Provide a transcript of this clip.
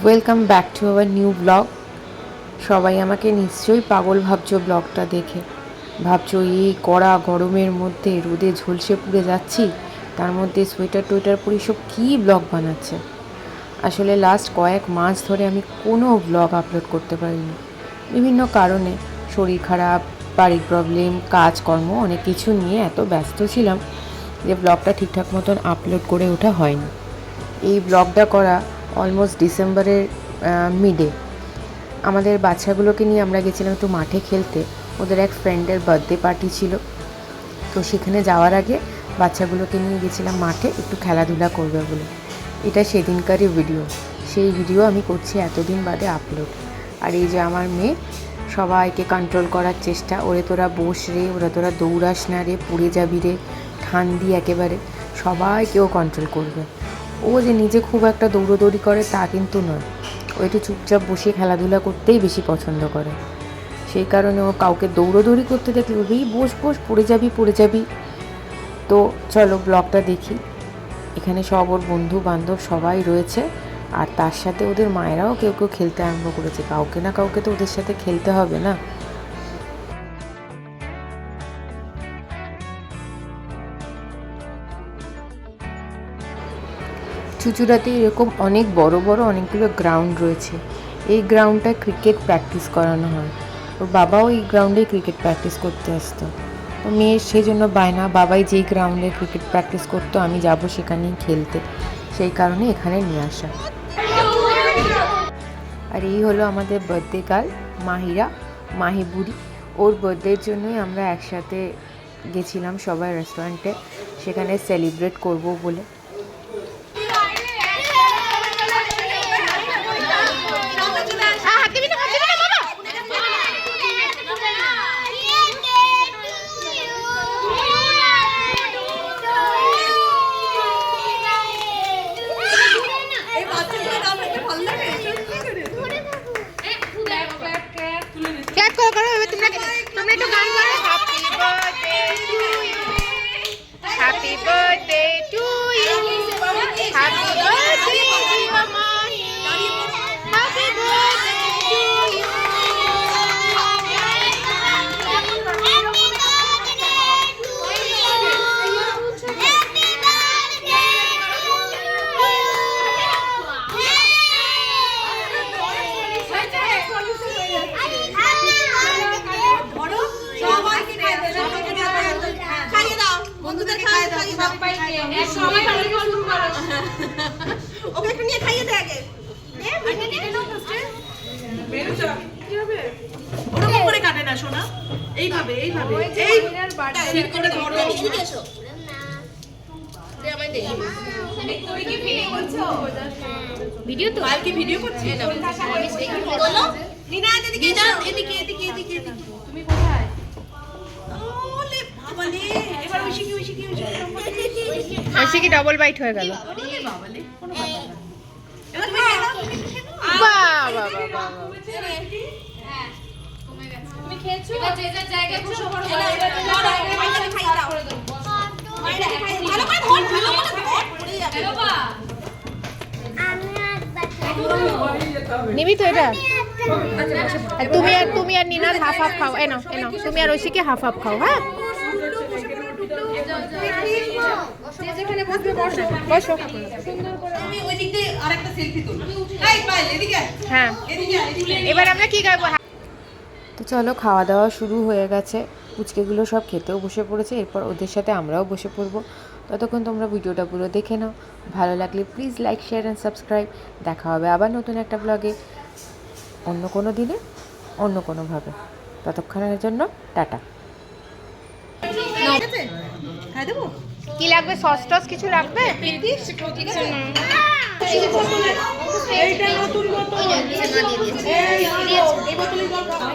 Welcome back to our new blog. সবাই আমাকে নিশ্চয়ই পাগল ভাবছো ব্লগটা দেখে। ভাবছো এই কড়া গরমের মধ্যে রোদে ঝলসে পুড়ে যাচ্ছি, তার মধ্যে সোয়েটার টোয়েটার পরে সব কী ব্লগ বানাচ্ছে। আসলে লাস্ট কয়েক মাস ধরে আমি কোনো ব্লগ আপলোড করতে পারিনি, বিভিন্ন কারণে। শরীর খারাপ, বাড়ির প্রবলেম, কাজকর্ম, অনেক কিছু নিয়ে এত ব্যস্ত ছিলাম যে ব্লগটা ঠিকঠাক মতন আপলোড করে ওঠা হয়নি। এই ব্লগটা করা অলমোস্ট ডিসেম্বরের মিডে। আমাদের বাচ্চাগুলোকে নিয়ে আমরা গেছিলাম একটু মাঠে খেলতে। ওদের এক ফ্রেন্ডের বার্থডে পার্টি ছিল, তো সেখানে যাওয়ার আগে বাচ্চাগুলোকে নিয়ে গেছিলাম মাঠে একটু খেলাধুলা করবে বলে। এটা সেদিনকারই ভিডিও। সেই ভিডিও আমি করছি এতদিন বাদে আপলোড। আর এই যে আমার মেয়ে, সবাইকে কন্ট্রোল করার চেষ্টা, ওরে তোরা বস রে, ওরা তোরা দৌড়াস না রে, পড়ে যাবি রে, ঠান্ডি একেবারে। সবাইকেও কন্ট্রোল করবে। ও যে নিজে খুব একটা দৌড়োদৌড়ি করে তা কিন্তু নয়, ও একটু চুপচাপ বসে খেলাধুলা করতেই বেশি পছন্দ করে। সেই কারণে ও কাউকে দৌড়োদৌড়ি করতে দেখলে বলবে এই বস বস, পড়ে যাবি পড়ে যাবি। তো চলো ব্লগটা দেখি। এখানে সব ওর বন্ধু বান্ধব সবাই রয়েছে, আর তার সাথে ওদের মায়েরাও কেউ কেউ খেলতে আরম্ভ করেছে। কাউকে না কাউকে তো ওদের সাথে খেলতে হবে না। চুঁচুড়াতে এরকম অনেক বড় বড় অনেকগুলো গ্রাউন্ড রয়েছে। এই গ্রাউন্ডটায় ক্রিকেট প্র্যাকটিস করানো হয়। ওর বাবাও এই গ্রাউন্ডে ক্রিকেট প্র্যাকটিস করতে আসতো। তো মেয়ের সেই জন্য বায়না, বাবাই যেই গ্রাউন্ডে ক্রিকেট প্র্যাকটিস করতো আমি যাব সেখানেই খেলতে, সেই কারণে এখানে নিয়ে আসা। আর এই হলো আমাদের বার্থডে গার্ল মাহিবুড়ি। ওর বার্থডের জন্যই আমরা একসাথে গেছিলাম সবাই রেস্টুরেন্টে, সেখানে সেলিব্রেট করব বলে। Happy birthday to you. Happy birthday, dear Mani. Happy birthday to you. ওকে একটু নিয়ে খাইয়ে দে আগে। ওরকম করে কাটে না সোনা, এইভাবে এইভাবে এই ঠিক করে ধরো। এদিকে এসো। দে আমায় দে। তুমি কি ভিডিও করছো? ভিডিও তো কাল কি ভিডিও করছিস? বলো নীনা, এদিকে এসো। এদিকে এদিকে এদিকে এদিকে। তুমি কোথায়? ওলে বাবা রে, এবার ওইসি কি এসে কি ডবল বাইট হয়ে গেল। ওলে বাবা রে, কোনো ব্যাপার না। এবার তুমি খেলো, তুমি খেলো। বাবা বাবা, হ্যাঁ কমে গেছে। তুমি খেয়েছো? এবার যে যার জায়গায় বসে পড়ো। মাইনে খাই দাও। মাইনে খাই দাও। ভালো করে ধর, ভালো করে ধর, পড়ে যাবে। হ্যালো বা নিবি তো এটা। আর তুমি আর নিনার হাফ হাফ খাও। এনো এনো, তুমি আর ঐশীকে হাফ হাফ খাও। হ্যাঁ যেখানে বসবে বসো বসো। তুমি ওই দিক দিয়ে আরেকটা সেলফি তুলো। এই পাইল এদিকে আয়। হ্যাঁ এদিকে আয়, এদিকে আয়। এবার আমরা কি গাইবো? তো চলো, খাওয়া দাওয়া শুরু হয়ে গেছে। পুচকেগুলো সব খেতেও বসে পড়েছে, এরপর ওদের সাথে আমরাও বসে পড়বো। ততক্ষণ তোমরা ভিডিওটা পুরো দেখে নাও। ভালো লাগলে please like, share and subscribe. দেখা হবে আবার নতুন একটা ব্লগে, অন্য কোনো দিনে, অন্য কোনোভাবে। ততক্ষণের জন্য টাটা। খাই দেবো? কি লাগবে? সস টস কিছু লাগবে? ঠিক আছে। এইটা নতুন বোতল। এই বোতলের জল খাও।